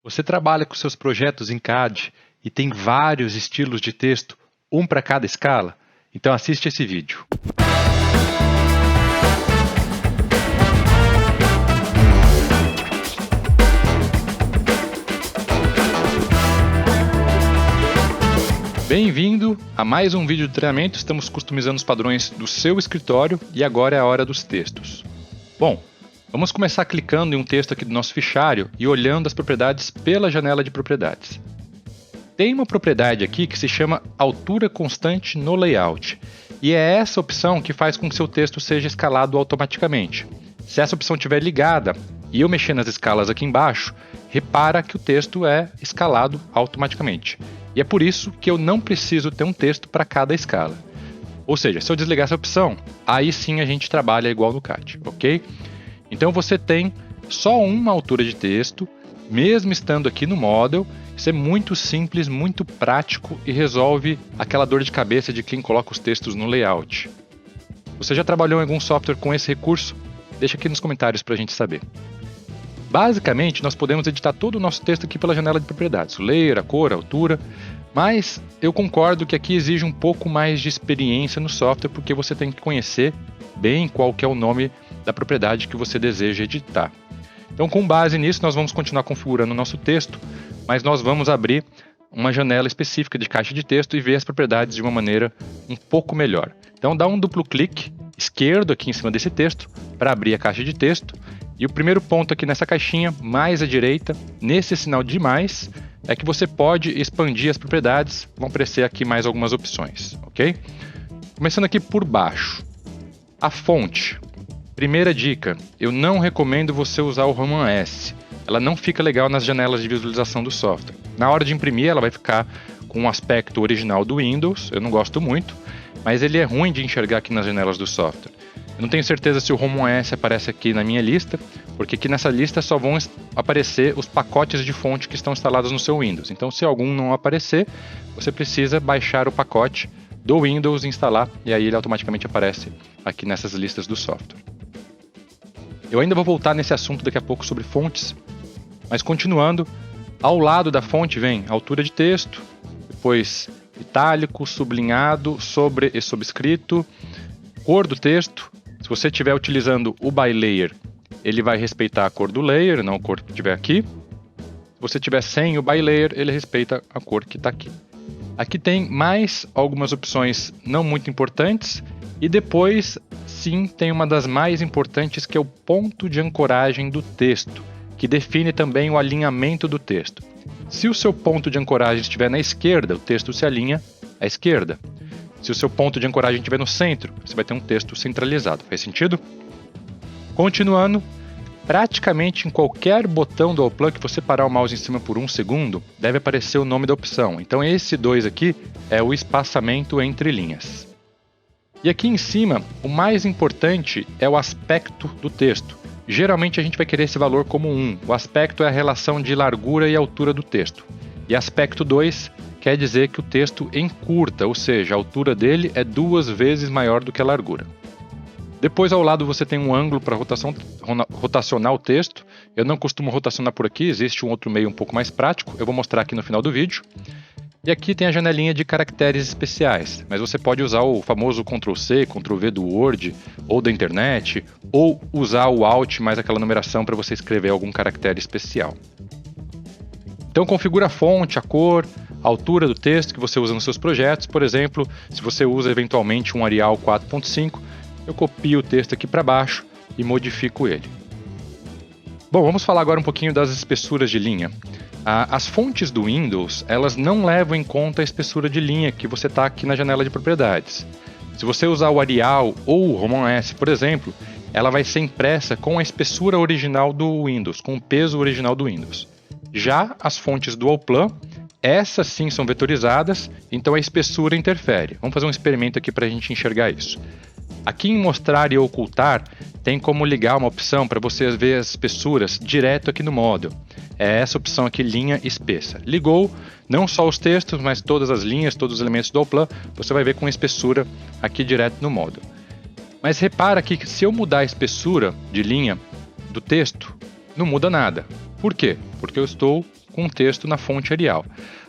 Você trabalha com seus projetos em CAD e tem vários estilos de texto, um para cada escala? Então assiste esse vídeo. Bem-vindo a mais um vídeo de treinamento. Estamos customizando os padrões do seu escritório e agora é a hora dos textos. Bom, vamos começar clicando em um texto aqui do nosso fichário e olhando as propriedades pela janela de propriedades. Tem uma propriedade aqui que se chama altura constante no layout, e é essa opção que faz com que seu texto seja escalado automaticamente. Se essa opção estiver ligada e eu mexer nas escalas aqui embaixo, repara que o texto é escalado automaticamente. E é por isso que eu não preciso ter um texto para cada escala. Ou seja, se eu desligar essa opção, aí sim a gente trabalha igual no CAD, ok? Então você tem só uma altura de texto, mesmo estando aqui no Model. Isso é muito simples, muito prático e resolve aquela dor de cabeça de quem coloca os textos no layout. Você já trabalhou em algum software com esse recurso? Deixa aqui nos comentários para a gente saber. Basicamente, nós podemos editar todo o nosso texto aqui pela janela de propriedades, o layer, a cor, a altura, mas eu concordo que aqui exige um pouco mais de experiência no software, porque você tem que conhecer bem qual que é o nome da propriedade que você deseja editar. Então, com base nisso, nós vamos continuar configurando o nosso texto, mas nós vamos abrir uma janela específica de caixa de texto e ver as propriedades de uma maneira um pouco melhor. Então, dá um duplo clique esquerdo aqui em cima desse texto para abrir a caixa de texto. E o primeiro ponto aqui nessa caixinha, mais à direita, nesse sinal de mais, é que você pode expandir as propriedades. Vão aparecer aqui mais algumas opções, ok? Começando aqui por baixo. A fonte. Primeira dica, eu não recomendo você usar o Roman S. Ela não fica legal nas janelas de visualização do software. Na hora de imprimir, ela vai ficar com o aspecto original do Windows. Eu não gosto muito, mas ele é ruim de enxergar aqui nas janelas do software. Eu não tenho certeza se o Roman S aparece aqui na minha lista, porque aqui nessa lista só vão aparecer os pacotes de fonte que estão instalados no seu Windows. Então, se algum não aparecer, você precisa baixar o pacote do Windows e instalar, e aí ele automaticamente aparece aqui nessas listas do software. Eu ainda vou voltar nesse assunto daqui a pouco sobre fontes, mas continuando, ao lado da fonte vem altura de texto, depois itálico, sublinhado, sobre e subscrito, cor do texto. Se você estiver utilizando o by layer, ele vai respeitar a cor do layer, não a cor que estiver aqui. Se você estiver sem o by layer, ele respeita a cor que está aqui. Aqui tem mais algumas opções não muito importantes e depois, sim, tem uma das mais importantes que é o ponto de ancoragem do texto, que define também o alinhamento do texto. Se o seu ponto de ancoragem estiver na esquerda, o texto se alinha à esquerda. Se o seu ponto de ancoragem estiver no centro, você vai ter um texto centralizado. Faz sentido? Continuando, praticamente em qualquer botão do Allplan que você parar o mouse em cima por um segundo, deve aparecer o nome da opção. Então esse 2 aqui é o espaçamento entre linhas. E aqui em cima, o mais importante é o aspecto do texto. Geralmente a gente vai querer esse valor como 1. O aspecto é a relação de largura e altura do texto. E aspecto 2 quer dizer que o texto encurta, ou seja, a altura dele é 2 vezes maior do que a largura. Depois ao lado você tem um ângulo para rotacionar o texto. Eu não costumo rotacionar por aqui, existe um outro meio um pouco mais prático. Eu vou mostrar aqui no final do vídeo. E aqui tem a janelinha de caracteres especiais, mas você pode usar o famoso Ctrl+C, Ctrl+V do Word, ou da internet, ou usar o Alt mais aquela numeração para você escrever algum caractere especial. Então configura a fonte, a cor, a altura do texto que você usa nos seus projetos. Por exemplo, se você usa eventualmente um Arial 4.5, eu copio o texto aqui para baixo e modifico ele. Bom, vamos falar agora um pouquinho das espessuras de linha. As fontes do Windows, elas não levam em conta a espessura de linha que você está aqui na janela de propriedades. Se você usar o Arial ou o Roman S, por exemplo, ela vai ser impressa com a espessura original do Windows, com o peso original do Windows. Já as fontes do Allplan, essas sim são vetorizadas, então a espessura interfere. Vamos fazer um experimento aqui para a gente enxergar isso. Aqui em mostrar e ocultar, tem como ligar uma opção para você ver as espessuras direto aqui no Model. É essa opção aqui, linha espessa. Ligou, não só os textos, mas todas as linhas, todos os elementos do Allplan, você vai ver com espessura aqui direto no Model. Mas repara aqui que se eu mudar a espessura de linha do texto, não muda nada. Por quê? Porque eu estou com o texto na fonte Arial.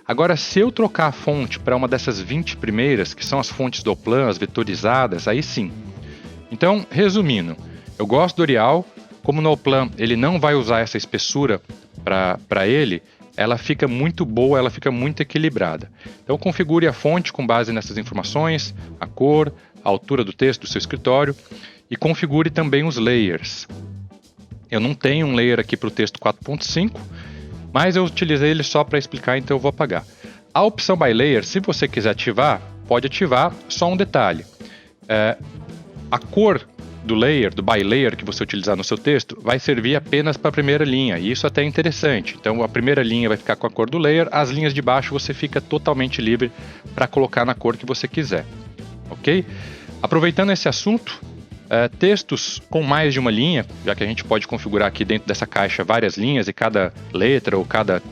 Agora, se eu trocar a fonte para uma dessas 20 primeiras, que são as fontes do Oplan, as vetorizadas, aí sim. Então, resumindo, eu gosto do Arial, como no Oplan ele não vai usar essa espessura para ele, ela fica muito boa, ela fica muito equilibrada. Então, configure a fonte com base nessas informações, a cor, a altura do texto do seu escritório, e configure também os layers. Eu não tenho um layer aqui para o texto 4.5, mas eu utilizei ele só para explicar, então eu vou apagar. A opção by layer, se você quiser ativar, pode ativar. Só um detalhe. A cor do layer, do by layer que você utilizar no seu texto, vai servir apenas para a primeira linha, e isso até é interessante. Então a primeira linha vai ficar com a cor do layer, as linhas de baixo você fica totalmente livre para colocar na cor que você quiser. Ok? Aproveitando esse assunto, textos com mais de uma linha, já que a gente pode configurar aqui dentro dessa caixa várias linhas e cada letra ou cada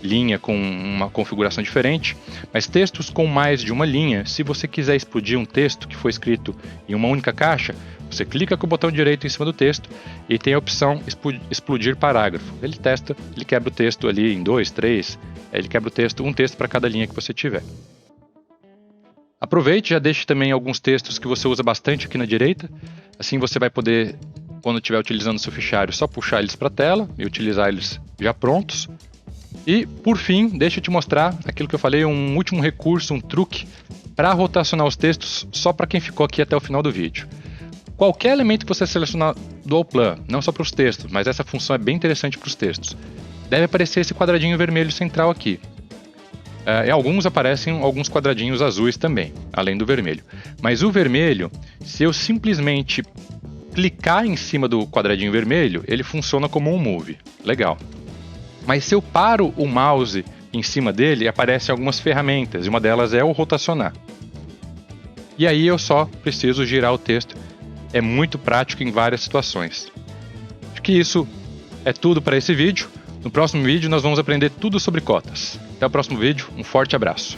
linha com uma configuração diferente, mas textos com mais de uma linha, se você quiser explodir um texto que foi escrito em uma única caixa, você clica com o botão direito em cima do texto e tem a opção explodir parágrafo. Ele testa, ele quebra o texto ali em 2, 3, ele quebra o texto, um texto para cada linha que você tiver. Aproveite, já deixe também alguns textos que você usa bastante aqui na direita, assim você vai poder, quando estiver utilizando o seu fichário, só puxar eles para a tela e utilizar eles já prontos. E, por fim, deixa eu te mostrar aquilo que eu falei, um último recurso, um truque para rotacionar os textos só para quem ficou aqui até o final do vídeo. Qualquer elemento que você selecionar do Oplan, não só para os textos, mas essa função é bem interessante para os textos, deve aparecer esse quadradinho vermelho central aqui. Em alguns aparecem alguns quadradinhos azuis também, além do vermelho. Mas o vermelho, se eu simplesmente clicar em cima do quadradinho vermelho, ele funciona como um move. Legal. Mas se eu paro o mouse em cima dele, aparecem algumas ferramentas, e uma delas é o rotacionar. E aí eu só preciso girar o texto. É muito prático em várias situações. Acho que isso é tudo para esse vídeo. No próximo vídeo nós vamos aprender tudo sobre cotas. Até o próximo vídeo, um forte abraço.